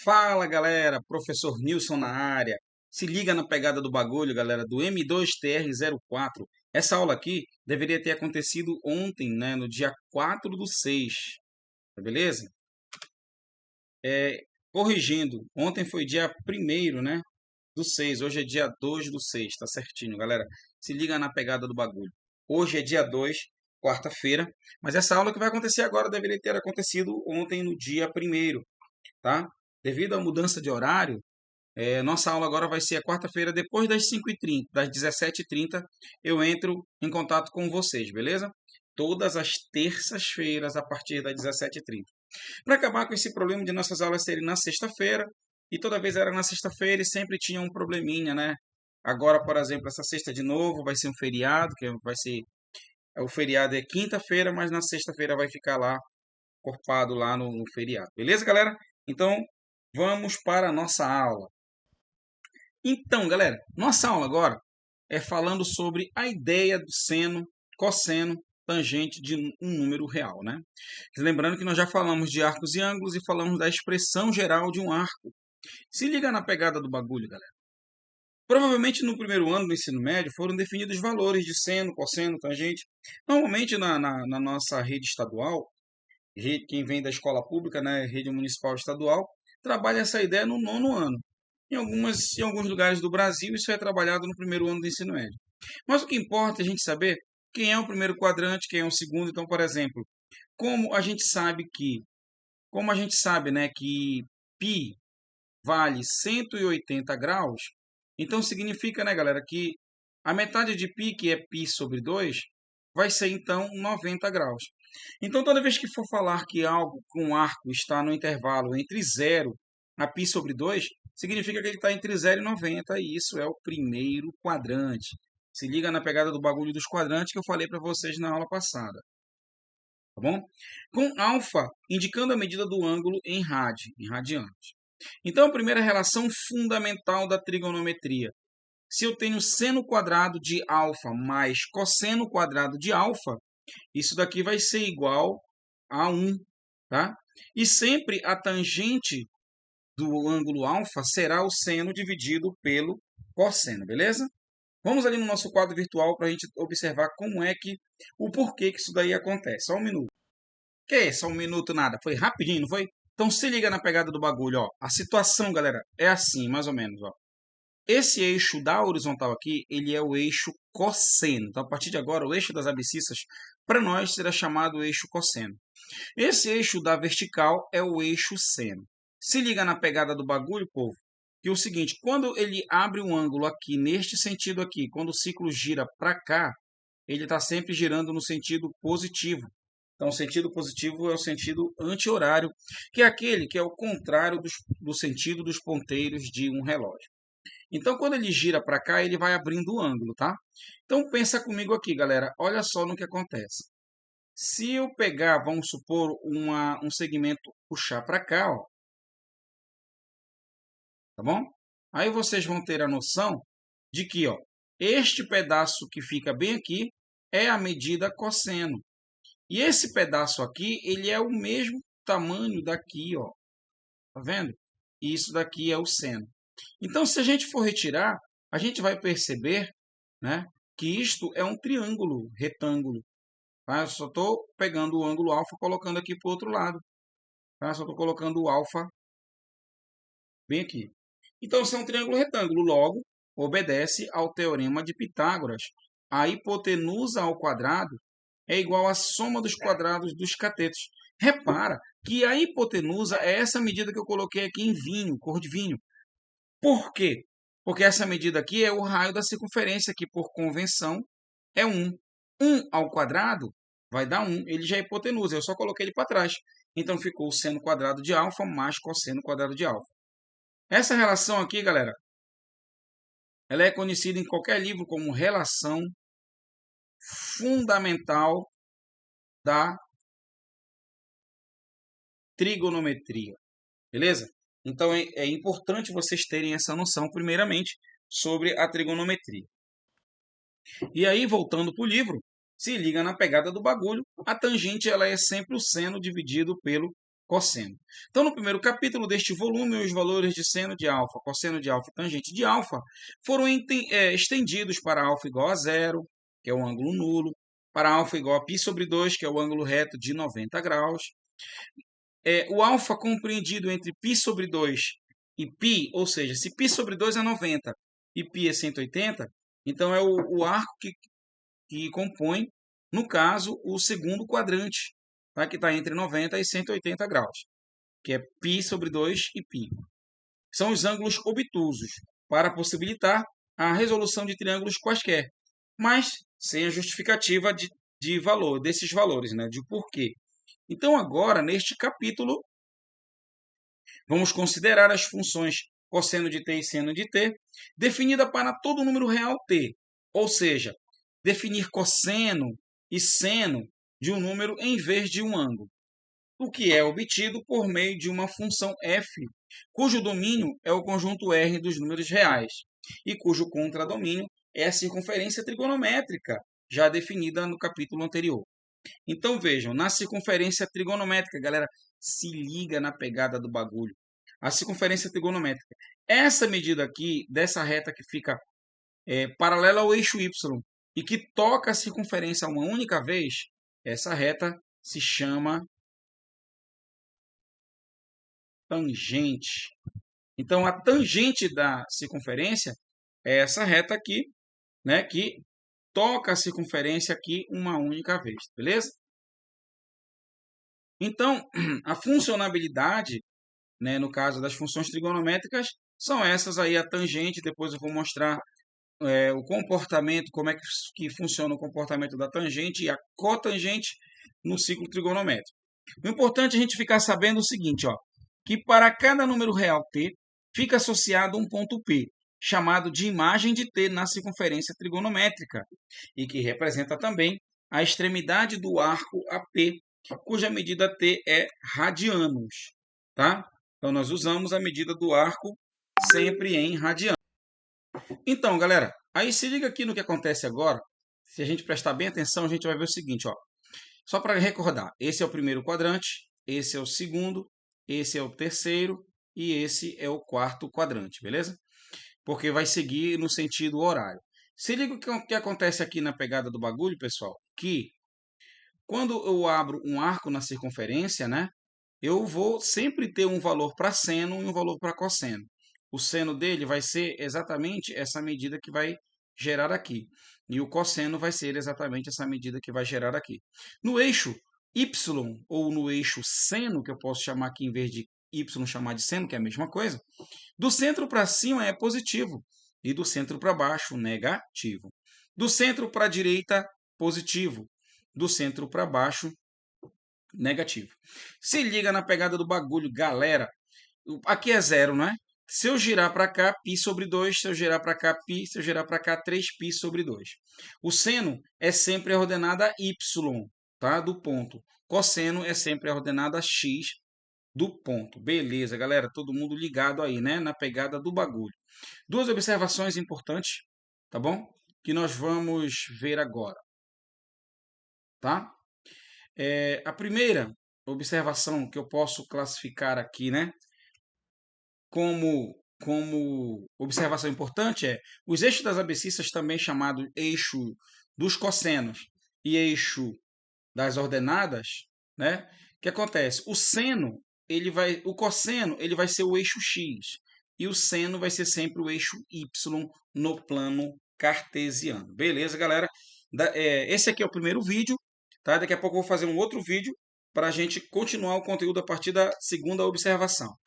Fala galera, professor Nilson na área. Se liga na pegada do bagulho, galera, do M2TR04. Essa aula aqui deveria ter acontecido ontem, né, no dia 4/6, tá beleza? Corrigindo, ontem foi dia 1º, né, do 6, hoje é dia 2/6, tá certinho, galera. Se liga na pegada do bagulho. Hoje é dia 2, quarta-feira, mas essa aula que vai acontecer agora deveria ter acontecido ontem no dia 1º, tá? Devido à mudança de horário, nossa aula agora vai ser a quarta-feira, depois das 5h30, das 17h30, eu entro em contato com vocês, beleza? Todas as terças-feiras, a partir das 17h30. Para acabar com esse problema de nossas aulas serem na sexta-feira, e toda vez era na sexta-feira e sempre tinha um probleminha, né? Agora, por exemplo, essa sexta de novo vai ser um feriado, que vai ser... O feriado é quinta-feira, mas na sexta-feira vai ficar lá, corpado lá no feriado. Beleza, galera? Então, vamos para a nossa aula. Então, galera, nossa aula agora é falando sobre a ideia do seno, cosseno, tangente de um número real, né? Lembrando que nós já falamos de arcos e ângulos e falamos da expressão geral de um arco. Se liga na pegada do bagulho, galera. Provavelmente no primeiro ano do ensino médio foram definidos valores de seno, cosseno, tangente. Normalmente na nossa rede estadual, quem vem da escola pública, né, rede municipal estadual, trabalha essa ideia no 9º ano. Em alguns lugares do Brasil, isso é trabalhado no primeiro ano do ensino médio. Mas o que importa é a gente saber quem é o primeiro quadrante, quem é o segundo. Então, por exemplo, como a gente sabe, né, que π vale 180 graus, então significa, né, galera, que a metade de π, que é π sobre 2, vai ser, então, 90 graus. Então, toda vez que for falar que algo com arco está no intervalo entre 0 a π sobre 2, significa que ele está entre 0 e 90, e isso é o primeiro quadrante. Se liga na pegada do bagulho dos quadrantes que eu falei para vocês na aula passada. Tá bom? Com alfa indicando a medida do ângulo em radianos. Então, a primeira relação fundamental da trigonometria. Se eu tenho seno quadrado de alfa mais cosseno quadrado de alfa, isso daqui vai ser igual a 1, tá? E sempre a tangente do ângulo alfa será o seno dividido pelo cosseno, beleza? Vamos ali no nosso quadro virtual para a gente observar como é que, o porquê que isso daí acontece. Só um minuto. Que? Só um minuto nada. Foi rapidinho, não foi? Então se liga na pegada do bagulho, ó. A situação, galera, é assim, mais ou menos, ó. Esse eixo da horizontal aqui, ele é o eixo cosseno. Então, a partir de agora, o eixo das abscissas, para nós, será chamado eixo cosseno. Esse eixo da vertical é o eixo seno. Se liga na pegada do bagulho, povo, que é o seguinte, quando ele abre um ângulo aqui, neste sentido aqui, quando o ciclo gira para cá, ele está sempre girando no sentido positivo. Então, o sentido positivo é o sentido anti-horário, que é aquele que é o contrário do sentido dos ponteiros de um relógio. Então, quando ele gira para cá, ele vai abrindo o ângulo, tá? Então, pensa comigo aqui, galera. Olha só no que acontece. Se eu pegar, vamos supor, um segmento, puxar para cá, ó, tá bom? Aí vocês vão ter a noção de que, ó, este pedaço que fica bem aqui é a medida cosseno. E esse pedaço aqui, ele é o mesmo tamanho daqui, ó. Tá vendo? E isso daqui é o seno. Então, se a gente for retirar, a gente vai perceber, né, que isto é um triângulo retângulo. Tá? Eu só estou pegando o ângulo alfa e colocando aqui para o outro lado. Tá? Só estou colocando o alfa bem aqui. Então, isso é um triângulo retângulo. Logo, obedece ao teorema de Pitágoras. A hipotenusa ao quadrado é igual à soma dos quadrados dos catetos. Repara que a hipotenusa é essa medida que eu coloquei aqui em vinho, cor de vinho. Por quê? Porque essa medida aqui é o raio da circunferência, que por convenção é 1. 1 ao quadrado vai dar 1. Ele já é hipotenusa, eu só coloquei ele para trás. Então, ficou o seno quadrado de alfa mais cosseno quadrado de alfa. Essa relação aqui, galera, ela é conhecida em qualquer livro como relação fundamental da trigonometria. Beleza? Então, é importante vocês terem essa noção, primeiramente, sobre a trigonometria. E aí, voltando para o livro, se liga na pegada do bagulho, a tangente ela é sempre o seno dividido pelo cosseno. Então, no primeiro capítulo deste volume, os valores de seno de alfa, cosseno de alfa e tangente de alfa foram estendidos para alfa igual a zero, que é o ângulo nulo, para alfa igual a π sobre 2, que é o ângulo reto de 90 graus. O alfa compreendido entre π sobre 2 e π, ou seja, se π sobre 2 é 90 e π é 180, então é o arco que compõe, no caso, o segundo quadrante, tá? Que está entre 90 e 180 graus, que é π sobre 2 e π. São os ângulos obtusos, para possibilitar a resolução de triângulos quaisquer, mas sem a justificativa de valor, desses valores, né? De porquê. Então, agora, neste capítulo, vamos considerar as funções cosseno de t e seno de t, definida para todo número real t, ou seja, definir cosseno e seno de um número em vez de um ângulo, o que é obtido por meio de uma função f, cujo domínio é o conjunto R dos números reais e cujo contradomínio é a circunferência trigonométrica, já definida no capítulo anterior. Então, vejam, na circunferência trigonométrica, galera, se liga na pegada do bagulho. A circunferência trigonométrica. Essa medida aqui, dessa reta que fica paralela ao eixo Y e que toca a circunferência uma única vez, essa reta se chama tangente. Então, a tangente da circunferência é essa reta aqui, né, que toca a circunferência aqui uma única vez, beleza? Então, a funcionabilidade, né, no caso das funções trigonométricas, são essas aí, a tangente. Depois eu vou mostrar o comportamento, como é que funciona o comportamento da tangente e a cotangente no ciclo trigonométrico. O importante é a gente ficar sabendo o seguinte, ó, que para cada número real t, fica associado um ponto P, chamado de imagem de t na circunferência trigonométrica, e que representa também a extremidade do arco AP, cuja medida t é radianos, tá? Então, nós usamos a medida do arco sempre em radianos. Então, galera, aí se liga aqui no que acontece agora. Se a gente prestar bem atenção, a gente vai ver o seguinte, ó. Só para recordar, esse é o primeiro quadrante, esse é o segundo, esse é o terceiro e esse é o quarto quadrante, beleza? Porque vai seguir no sentido horário. Se liga o que acontece aqui na pegada do bagulho, pessoal, que quando eu abro um arco na circunferência, né, eu vou sempre ter um valor para seno e um valor para cosseno. O seno dele vai ser exatamente essa medida que vai gerar aqui. E o cosseno vai ser exatamente essa medida que vai gerar aqui. No eixo y, ou no eixo seno, que eu posso chamar aqui em vez de y, chamar de seno, que é a mesma coisa, do centro para cima é positivo e do centro para baixo, negativo. Do centro para a direita, positivo. Do centro para baixo, negativo. Se liga na pegada do bagulho, galera. Aqui é zero, não é? Se eu girar para cá, π sobre 2. Se eu girar para cá, π. Se eu girar para cá, 3π sobre 2. O seno é sempre a ordenada y, tá? Do ponto. Cosseno é sempre a ordenada x do ponto. Beleza, galera? Todo mundo ligado aí, né? Na pegada do bagulho. Duas observações importantes, tá bom? Que nós vamos ver agora, tá? A primeira observação que eu posso classificar aqui, né, como observação importante é os eixos das abscissas, também chamado eixo dos cossenos e eixo das ordenadas, né? O que acontece? O cosseno ele vai ser o eixo x e o seno vai ser sempre o eixo y no plano cartesiano. Beleza, galera? Esse aqui é o primeiro vídeo, tá? Daqui a pouco eu vou fazer um outro vídeo para a gente continuar o conteúdo a partir da segunda observação.